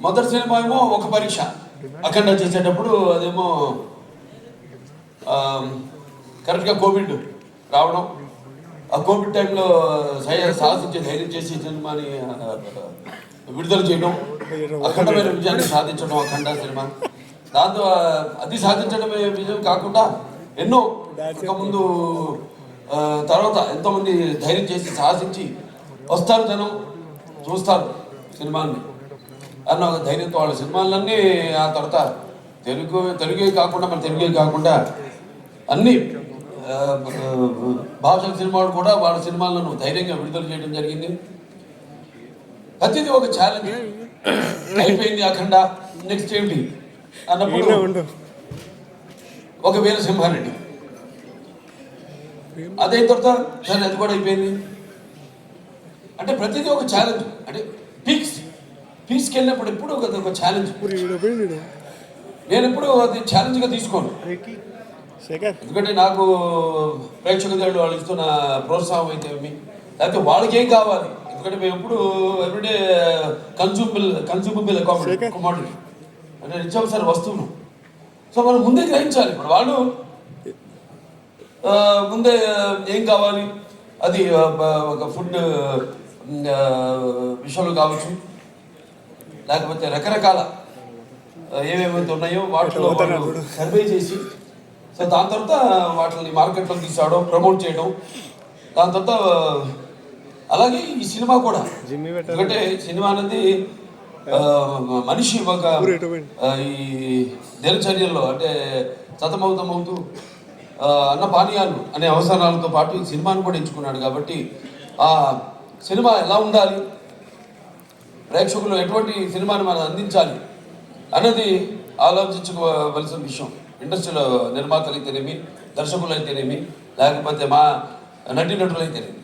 మొదటి సినిమా ఏమో ఒక పరీక్ష అఖండ చేసేటప్పుడు అదేమో కరెక్ట్గా కోవిడ్ రావడం, ఆ కోవిడ్ టైంలో సాహసించే ధైర్యం చేసి సినిమాని విడుదల చేయడం, అఖండమైన విజయాన్ని సాధించడం అఖండ సినిమా. దాంతో అది సాధించడమే విజయం కాకుండా ఎన్నో ఇక ముందు తర్వాత ఎంతోమంది ధైర్యం చేసి సాహసించి వస్తారు, జనం చూస్తారు సినిమాని అన్న ఒక ధైర్యంతో వాళ్ళ సినిమాలన్నీ ఆ తర్వాత తెలుగే కాకుండా మన తెలుగే కాకుండా అన్ని భాషల సినిమాలు కూడా వాళ్ళ సినిమాలను ధైర్యంగా విడుదల చేయడం జరిగింది. ప్రతిదీ ఒక ఛాలెంజ్ అయిపోయింది. అఖండ నెక్స్ట్ ఏంటి అన్నప్పుడు ఒక వీరసింహారెడ్డి, అదైన తర్వాత సరే అది కూడా అయిపోయింది. అంటే ప్రతిదీ ఒక ఛాలెంజ్. అంటే పీక్స్కి వెళ్ళినప్పుడు ఎప్పుడు ఒక ఛాలెంజ్. నేను ఎప్పుడు అది ఛాలెంజ్గా తీసుకోను, ఎందుకంటే నాకు ప్రేక్షకుల వాళ్ళు ఇస్తున్న ప్రోత్సాహం అయితే లేకపోతే వాళ్ళకి ఏం కావాలి. ఎందుకంటే మేము ఎప్పుడు ఎవ్రీడే కన్సూమబుల్ కమాడిటీ అంటే నిత్యావసర వస్తువును. సో మనం ముందే గ్రహించాలి. ఇప్పుడు వాళ్ళు ముందే ఏం కావాలి, అది ఒక ఫుడ్ విషయంలో కావచ్చు, లేకపోతే రకరకాల ఏమేమైతే ఉన్నాయో వాటిలో సర్వే చేసి, సో దాని తర్వాత వాటిని మార్కెట్లో తీసుకురావడం, ప్రమోట్ చేయడం. దాని తర్వాత అలాగే ఈ సినిమా కూడా, ఎందుకంటే సినిమా అనేది మనిషి ఒక ఈ దినచర్యల్లో అంటే సతమవుతూ అన్న పానీయాలు అనే అవసరాలతో పాటు ఈ సినిమాను కూడా ఎంచుకున్నాడు. కాబట్టి ఆ సినిమా ఎలా ఉండాలి, ప్రేక్షకులు ఎటువంటి సినిమాని మనం అందించాలి అన్నది ఆలోచించుకోవలసిన విషయం. ఇండస్ట్రీలో నిర్మాతలు అయితేనేమి, దర్శకులు అయితేనేమి, లేకపోతే మా నటీనటులు అయితేనేమి.